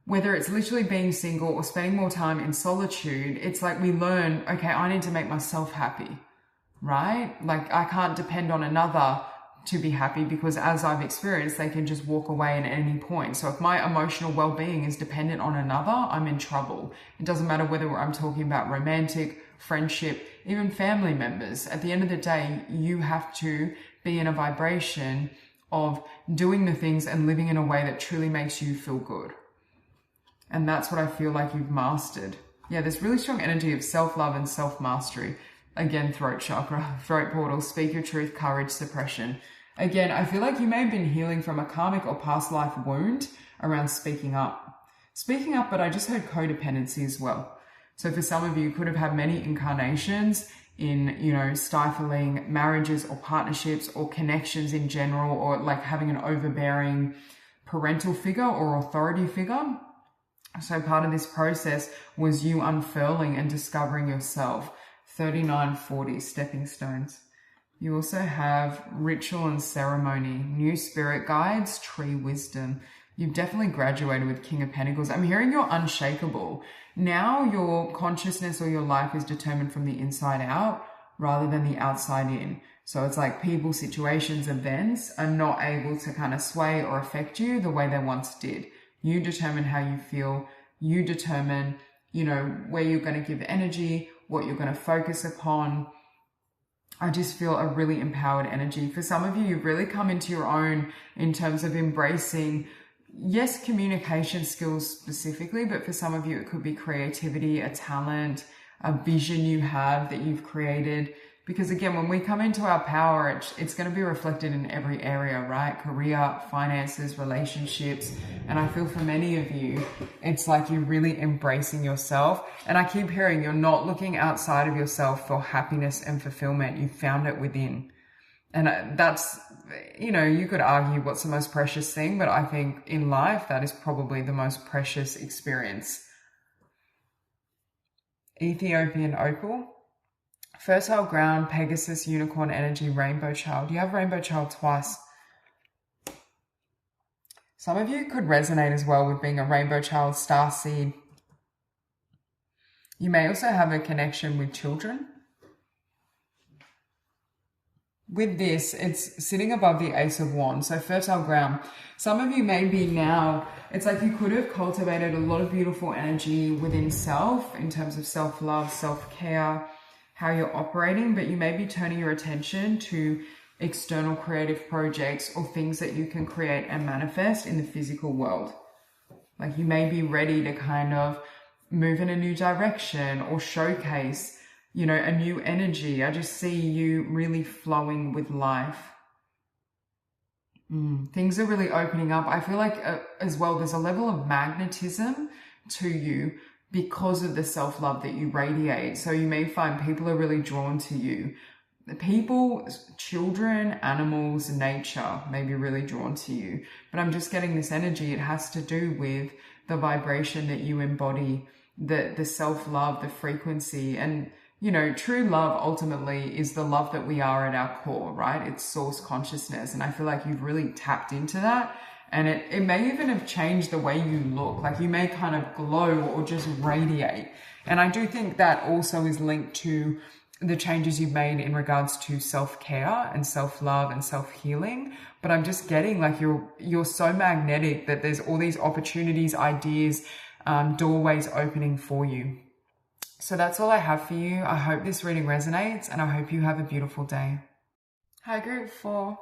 whether it's literally being single or spending more time in solitude, it's like we learn, okay, I need to make myself happy, right? Like I can't depend on another to be happy, because as I've experienced, they can just walk away at any point. So if my emotional well-being is dependent on another, I'm in trouble. It doesn't matter whether I'm talking about romantic, friendship, even family members. At the end of the day, you have to be in a vibration of doing the things and living in a way that truly makes you feel good. And that's what I feel like you've mastered. Yeah, there's really strong energy of self-love and self-mastery. Again, throat chakra, throat portal, speak your truth, courage, suppression. Again, I feel like you may have been healing from a karmic or past life wound around speaking up. Speaking up, but I just heard codependency as well. So for some of you, you could have had many incarnations in, you know, stifling marriages or partnerships or connections in general, or like having an overbearing parental figure or authority figure. So part of this process was you unfurling and discovering yourself. 3940, stepping stones. You also have ritual and ceremony, new spirit guides, tree wisdom. You've definitely graduated with King of Pentacles. I'm hearing you're unshakable. Now your consciousness or your life is determined from the inside out rather than the outside in. So it's like people, situations, events are not able to kind of sway or affect you the way they once did. You determine how you feel. You determine, you know, where you're going to give energy, what you're going to focus upon. I just feel a really empowered energy. For some of you, you've really come into your own in terms of embracing, yes, communication skills specifically, but for some of you, it could be creativity, a talent, a vision you have that you've created. Because again, when we come into our power, it's going to be reflected in every area, right? Career, finances, relationships. And I feel for many of you, it's like you're really embracing yourself. And I keep hearing you're not looking outside of yourself for happiness and fulfillment. You found it within. And that's, you know, you could argue what's the most precious thing, but I think in life, that is probably the most precious experience. Ethiopian opal. Fertile ground, Pegasus, unicorn energy, rainbow child. You have rainbow child twice. Some of you could resonate as well with being a rainbow child, star seed. You may also have a connection with children. With this, it's sitting above the Ace of Wands, so fertile ground. Some of you may be now, it's like you could have cultivated a lot of beautiful energy within self in terms of self-love, self-care, how you're operating, but you may be turning your attention to external creative projects or things that you can create and manifest in the physical world. Like you may be ready to kind of move in a new direction or showcase, you know, a new energy. I just see you really flowing with life. Things are really opening up. I feel like as well, there's a level of magnetism to you because of the self-love that you radiate. So you may find people are really drawn to you. People, children, animals, nature may be really drawn to you. But I'm just getting this energy. It has to do with the vibration that you embody, the self-love, the frequency. And, you know, true love ultimately is the love that we are at our core, right? It's source consciousness. And I feel like you've really tapped into that. And it may even have changed the way you look. Like you may kind of glow or just radiate. And I do think that also is linked to the changes you've made in regards to self-care and self-love and self-healing. But I'm just getting like you're so magnetic that there's all these opportunities, ideas, doorways opening for you. So that's all I have for you. I hope this reading resonates and I hope you have a beautiful day. Hi, group 4.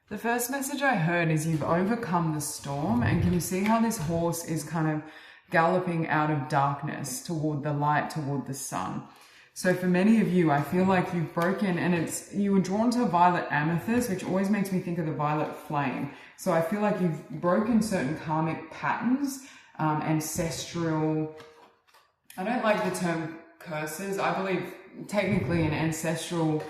The first message I heard is you've overcome the storm, and can you see how this horse is kind of galloping out of darkness toward the light, toward the sun. So for many of you, I feel like you've broken, and you were drawn to violet amethyst, which always makes me think of the violet flame. So I feel like you've broken certain karmic patterns, ancestral, I don't like the term curses. I believe technically an ancestral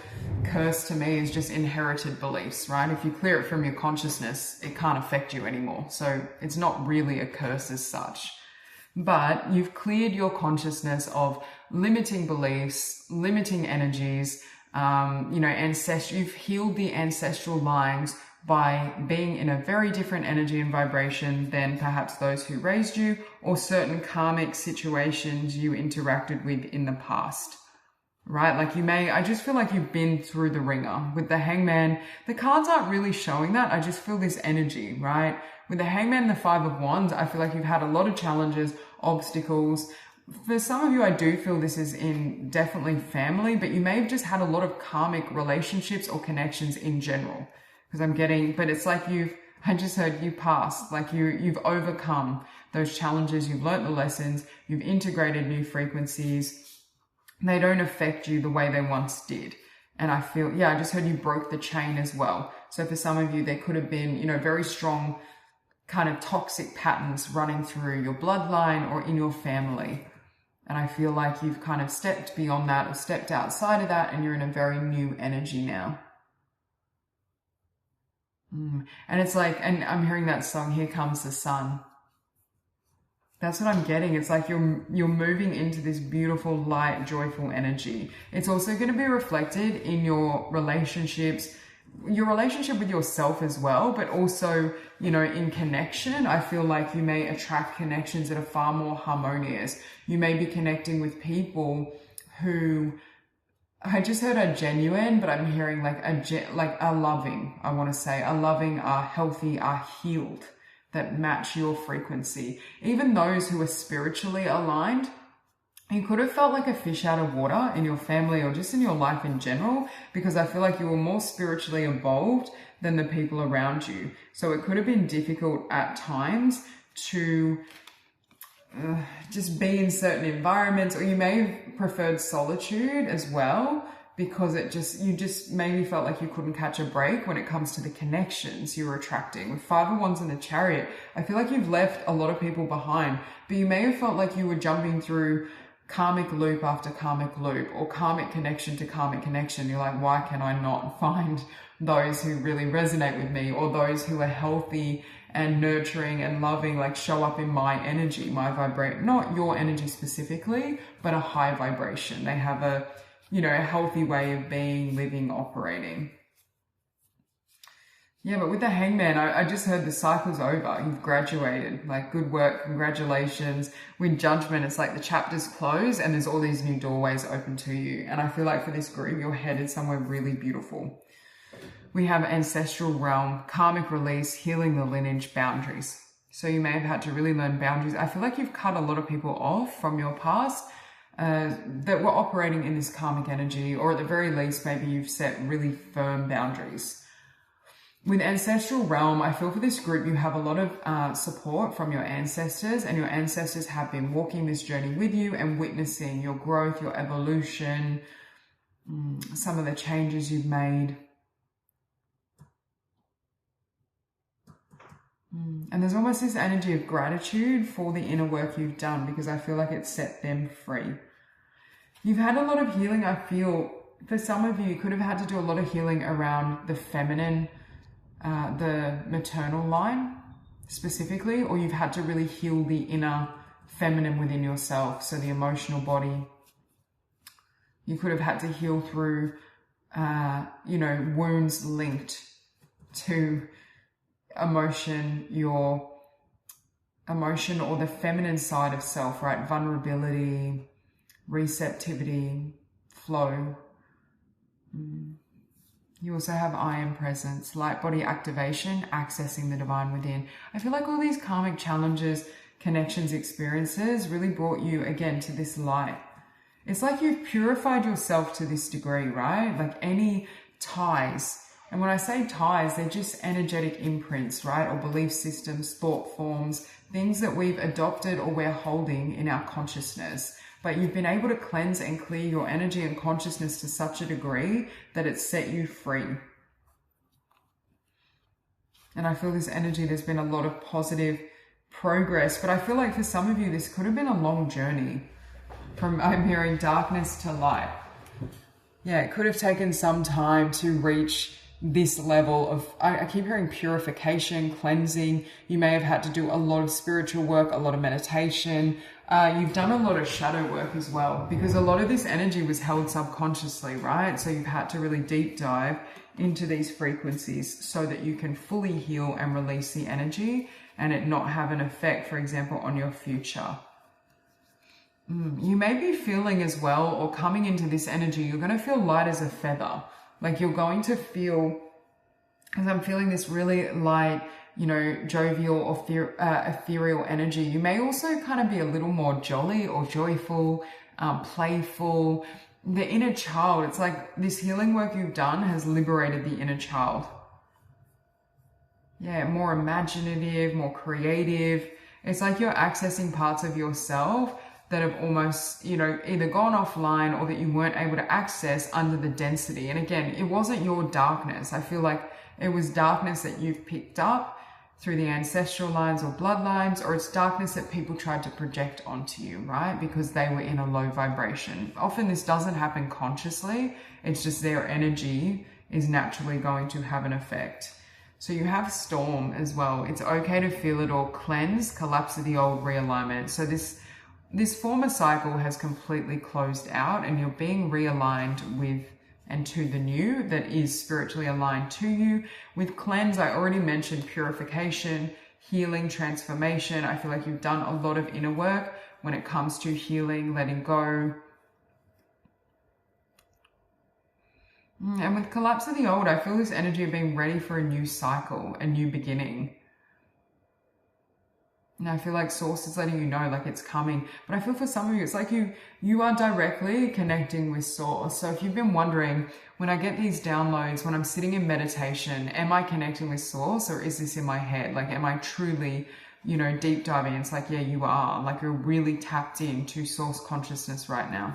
curse to me is just inherited beliefs, right? If you clear it from your consciousness, it can't affect you anymore. So it's not really a curse as such. But you've cleared your consciousness of limiting beliefs, limiting energies, you've healed the ancestral lines by being in a very different energy and vibration than perhaps those who raised you or certain karmic situations you interacted with in the past, right? Like I just feel like you've been through the ringer. With the Hangman, the cards aren't really showing that. I just feel this energy, right? With the Hangman and the Five of Wands, I feel like you've had a lot of challenges, obstacles. For some of you, I do feel this is in definitely family, but you may have just had a lot of karmic relationships or connections in general. But it's like I just heard you passed, like you've overcome those challenges, you've learnt the lessons, you've integrated new frequencies. They don't affect you the way they once did. And I feel, I just heard you broke the chain as well. So for some of you, there could have been, very strong kind of toxic patterns running through your bloodline or in your family. And I feel like you've kind of stepped beyond that or stepped outside of that, and you're in a very new energy now. And it's like, and I'm hearing that song, Here Comes the Sun. That's what I'm getting. It's like you're moving into this beautiful, light, joyful energy. It's also going to be reflected in your relationships, your relationship with yourself as well, but also, in connection. I feel like you may attract connections that are far more harmonious. You may be connecting with people who, I just heard are genuine, but I'm hearing are loving, I want to say, are loving, are healthy, are healed, that match your frequency. Even those who are spiritually aligned, you could have felt like a fish out of water in your family or just in your life in general, because I feel like you were more spiritually evolved than the people around you. So it could have been difficult at times to just be in certain environments, or you may have preferred solitude as well, because you just maybe felt like you couldn't catch a break when it comes to the connections you were attracting. With Five of Wands and the Chariot, I feel like you've left a lot of people behind, but you may have felt like you were jumping through karmic loop after karmic loop, or karmic connection to karmic connection. You're like, why can I not find those who really resonate with me, or those who are healthy and nurturing and loving, like show up in my energy, my vibrate, not your energy specifically, but a high vibration. They have a healthy way of being, living, operating. Yeah, but with the Hangman, I just heard the cycle's over. You've graduated. Like, good work, congratulations. With Judgment, it's like the chapter's closed and there's all these new doorways open to you. And I feel like for this group, you're headed somewhere really beautiful. We have Ancestral Realm, Karmic Release, Healing the Lineage, Boundaries. So you may have had to really learn boundaries. I feel like you've cut a lot of people off from your past that were operating in this karmic energy, or at the very least, maybe you've set really firm boundaries. With Ancestral Realm, I feel for this group, you have a lot of support from your ancestors, and your ancestors have been walking this journey with you and witnessing your growth, your evolution, some of the changes you've made. And there's almost this energy of gratitude for the inner work you've done, because I feel like it's set them free. You've had a lot of healing. I feel for some of you could have had to do a lot of healing around the feminine, the maternal line specifically, or you've had to really heal the inner feminine within yourself. So the emotional body. You could have had to heal through, wounds linked to emotion, your emotion, or the feminine side of self, right? Vulnerability, receptivity, flow. You also have Iron Presence, light body activation, accessing the divine within. I feel like all these karmic challenges, connections, experiences really brought you again to this light. It's like you've purified yourself to this degree, right? Like any ties. And when I say ties, they're just energetic imprints, right? Or belief systems, thought forms, things that we've adopted or we're holding in our consciousness. But you've been able to cleanse and clear your energy and consciousness to such a degree that it's set you free. And I feel this energy, there's been a lot of positive progress, but I feel like for some of you, this could have been a long journey from, I'm hearing, darkness to light. Yeah, it could have taken some time to reach this level of, I keep hearing purification, cleansing. You may have had to do a lot of spiritual work, a lot of meditation. You've done a lot of shadow work as well, because a lot of this energy was held subconsciously, right? So you've had to really deep dive into these frequencies so that you can fully heal and release the energy and it not have an effect, for example, on your future. You may be feeling as well, or coming into this energy, you're going to feel light as a feather. Like you're going to feel, because I'm feeling this really light, jovial or ethereal energy. You may also kind of be a little more jolly or joyful, playful. The inner child, it's like this healing work you've done has liberated the inner child. Yeah, more imaginative, more creative. It's like you're accessing parts of yourself that have almost, either gone offline or that you weren't able to access under the density. And again, it wasn't your darkness. I feel like it was darkness that you've picked up through the ancestral lines or bloodlines, or it's darkness that people tried to project onto you, right? Because they were in a low vibration. Often this doesn't happen consciously. It's just their energy is naturally going to have an effect. So you have Storm as well. It's okay to feel it all, cleanse, collapse of the old, realignment. So this former cycle has completely closed out and you're being realigned with and to the new that is spiritually aligned to you. With cleanse, I already mentioned purification, healing, transformation. I feel like you've done a lot of inner work when it comes to healing, letting go. And with collapse of the old, I feel this energy of being ready for a new cycle, a new beginning. And I feel like Source is letting you know, like it's coming. But I feel for some of you, it's like you are directly connecting with Source. So if you've been wondering, when I get these downloads, when I'm sitting in meditation, am I connecting with Source, or is this in my head? Like, am I truly, deep diving? It's like, yeah, you are. Like, you're really tapped into Source consciousness right now.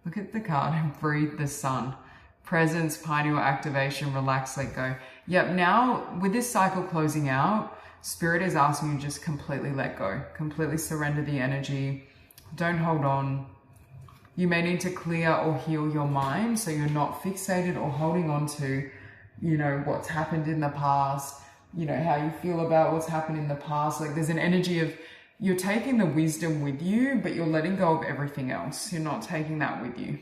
Look at the card, Breathe the Sun. Presence, pineal activation, relax, let go. Yep, now with this cycle closing out, Spirit is asking you just completely let go, completely surrender the energy. Don't hold on. You may need to clear or heal your mind so you're not fixated or holding on to, you know, what's happened in the past, you know, how you feel about what's happened in the past. Like there's an energy of you're taking the wisdom with you, but you're letting go of everything else. You're not taking that with you.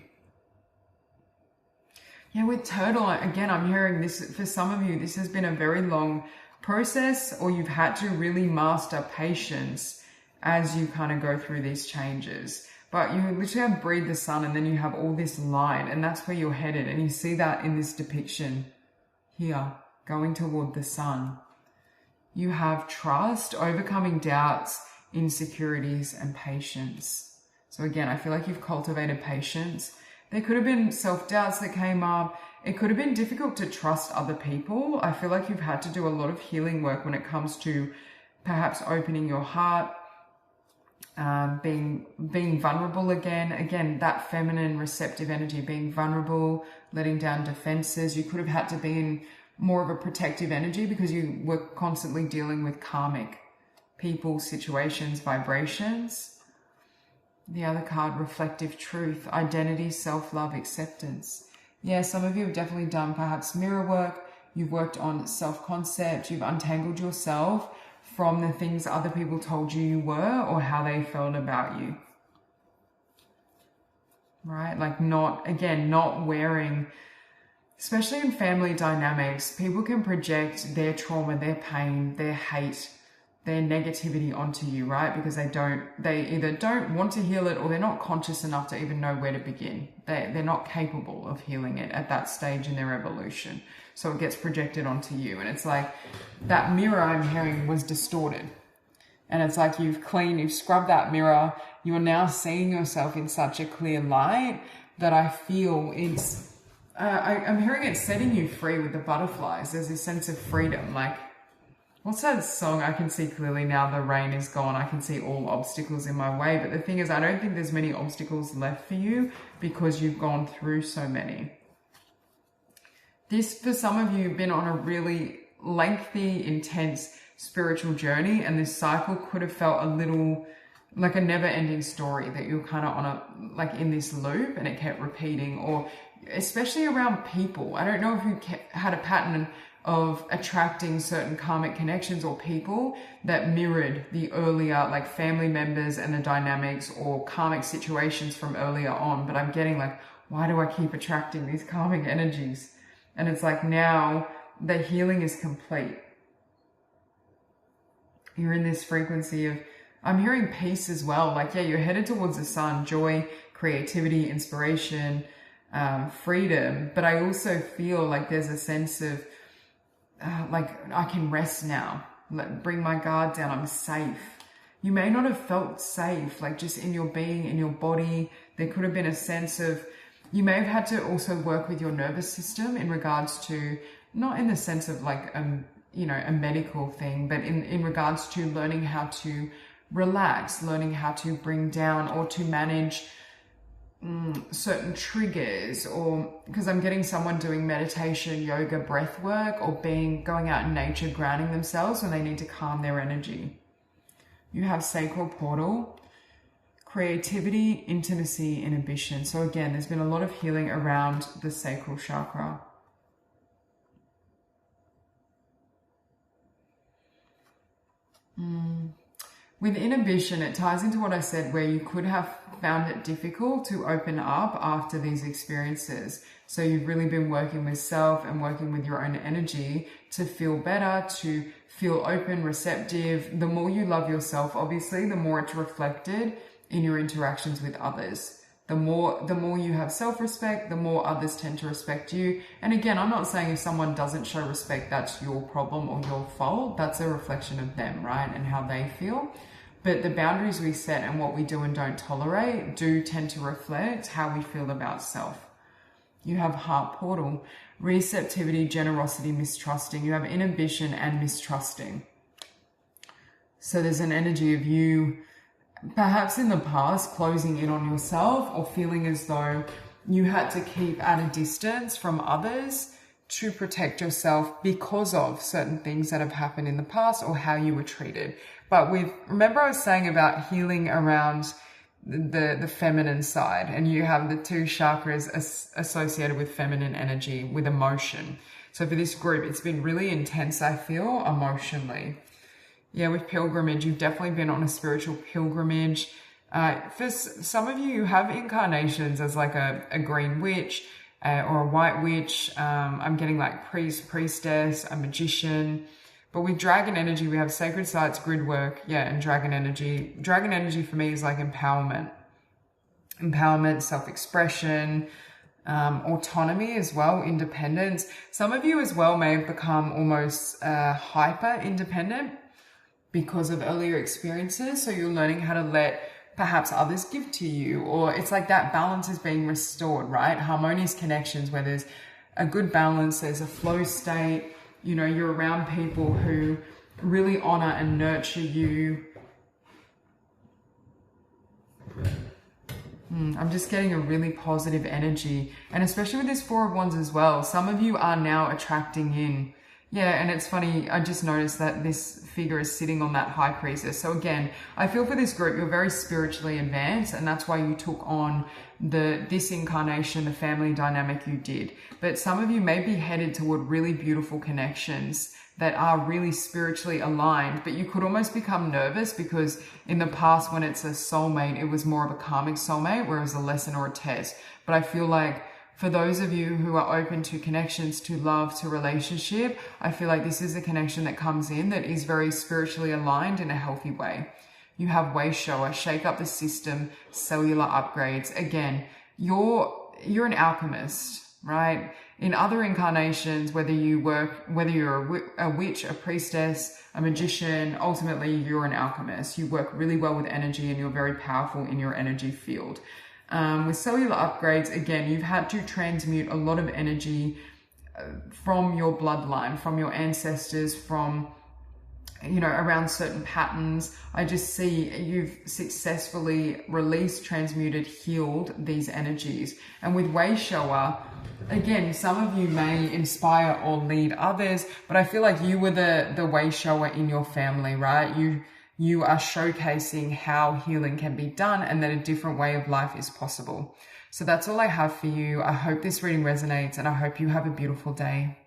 Yeah, with Turtle, again, I'm hearing this, for some of you, this has been a very long process, or you've had to really master patience as you kind of go through these changes. But you literally have breathed the sun and then you have all this light, and that's where you're headed. And you see that in this depiction here, going toward the sun. You have trust, overcoming doubts, insecurities, and patience. So again, I feel like you've cultivated patience. There could have been self-doubts that came up. It could have been difficult to trust other people. I feel like you've had to do a lot of healing work when it comes to perhaps opening your heart, being vulnerable again. Again, that feminine receptive energy, being vulnerable, letting down defenses. You could have had to be in more of a protective energy because you were constantly dealing with karmic people, situations, vibrations. The other card, reflective truth, identity, self-love, acceptance. Yeah, some of you have definitely done perhaps mirror work. You've worked on self-concept. You've untangled yourself from the things other people told you you were or how they felt about you. Right? Like not wearing, especially in family dynamics, people can project their trauma, their pain, their hate, their negativity onto you, right? Because they either don't want to heal it or they're not conscious enough to even know where to begin. They're not capable of healing it at that stage in their evolution. So it gets projected onto you. And it's like that mirror I'm hearing was distorted. And it's like you've scrubbed that mirror. You are now seeing yourself in such a clear light that I feel it's, I'm hearing it setting you free with the butterflies. There's this sense of freedom, like, what's that song? I can see clearly now the rain is gone. I can see all obstacles in my way. But the thing is, I don't think there's many obstacles left for you because you've gone through so many. This, for some of you, have been on a really lengthy, intense spiritual journey. And this cycle could have felt a little like a never-ending story that you're kind of on a, like in this loop and it kept repeating, or especially around people. I don't know if you had a pattern of attracting certain karmic connections or people that mirrored the earlier, like family members and the dynamics or karmic situations from earlier on. But I'm getting like, why do I keep attracting these karmic energies? And it's like now the healing is complete. You're in this frequency of, I'm hearing peace as well. Like, yeah, you're headed towards the sun, joy, creativity, inspiration, freedom. But I also feel like there's a sense of, like I can rest now, bring my guard down, I'm safe. You may not have felt safe, like just in your being, in your body. There could have been a sense of, you may have had to also work with your nervous system in regards to, not in the sense of like, you know, a medical thing, but in regards to learning how to relax, learning how to bring down or to manage certain triggers, or because I'm getting someone doing meditation, yoga, breath work, or going out in nature, grounding themselves when they need to calm their energy. You have sacral portal, creativity, intimacy, inhibition. So again, there's been a lot of healing around the sacral chakra. With inhibition, it ties into what I said, where you could have found it difficult to open up after these experiences. So you've really been working with self and working with your own energy to feel better, to feel open, receptive. The more you love yourself, obviously, the more it's reflected in your interactions with others. The more you have self-respect, the more others tend to respect you. And again, I'm not saying if someone doesn't show respect, that's your problem or your fault. That's a reflection of them, right? And how they feel. But the boundaries we set and what we do and don't tolerate do tend to reflect how we feel about self. You have heart portal, receptivity, generosity, mistrusting. You have inhibition and mistrusting. So there's an energy of you, perhaps in the past, closing in on yourself or feeling as though you had to keep at a distance from others to protect yourself because of certain things that have happened in the past or how you were treated. But remember I was saying about healing around the feminine side, and you have the 2 chakras associated with feminine energy, with emotion. So for this group, it's been really intense, I feel, emotionally. Yeah, with pilgrimage, you've definitely been on a spiritual pilgrimage. For some of you, you have incarnations as like a green witch or a white witch. I'm getting like priest, priestess, a magician. But with dragon energy, we have sacred sites, grid work, and dragon energy. Dragon energy for me is like empowerment. Empowerment, self-expression, autonomy as well, independence. Some of you as well may have become almost hyper-independent because of earlier experiences. So you're learning how to let perhaps others give to you, or it's like that balance is being restored, right? Harmonious connections where there's a good balance, there's a flow state. You know, you're around people who really honor and nurture you. I'm just getting a really positive energy. And especially with this 4 of Wands as well, some of you are now attracting in. Yeah, and it's funny, I just noticed that this figure is sitting on that high priestess. So again, I feel for this group, you're very spiritually advanced, and that's why you took on this incarnation, the family dynamic you did. But some of you may be headed toward really beautiful connections that are really spiritually aligned, but you could almost become nervous because in the past when it's a soulmate, it was more of a karmic soulmate, whereas a lesson or a test. But I feel like for those of you who are open to connections, to love, to relationship, I feel like this is a connection that comes in that is very spiritually aligned in a healthy way. You have way shower, shake up the system, cellular upgrades. Again, you're an alchemist, right? In other incarnations, whether you're a witch, a priestess, a magician, ultimately you're an alchemist. You work really well with energy and you're very powerful in your energy field. With cellular upgrades, again, you've had to transmute a lot of energy from your bloodline, from your ancestors, from, you know, around certain patterns. I just see you've successfully released, transmuted, healed these energies. And with way shower, again, some of you may inspire or lead others, but I feel like you were the way shower in your family, right? You are showcasing how healing can be done and that a different way of life is possible. So that's all I have for you. I hope this reading resonates and I hope you have a beautiful day.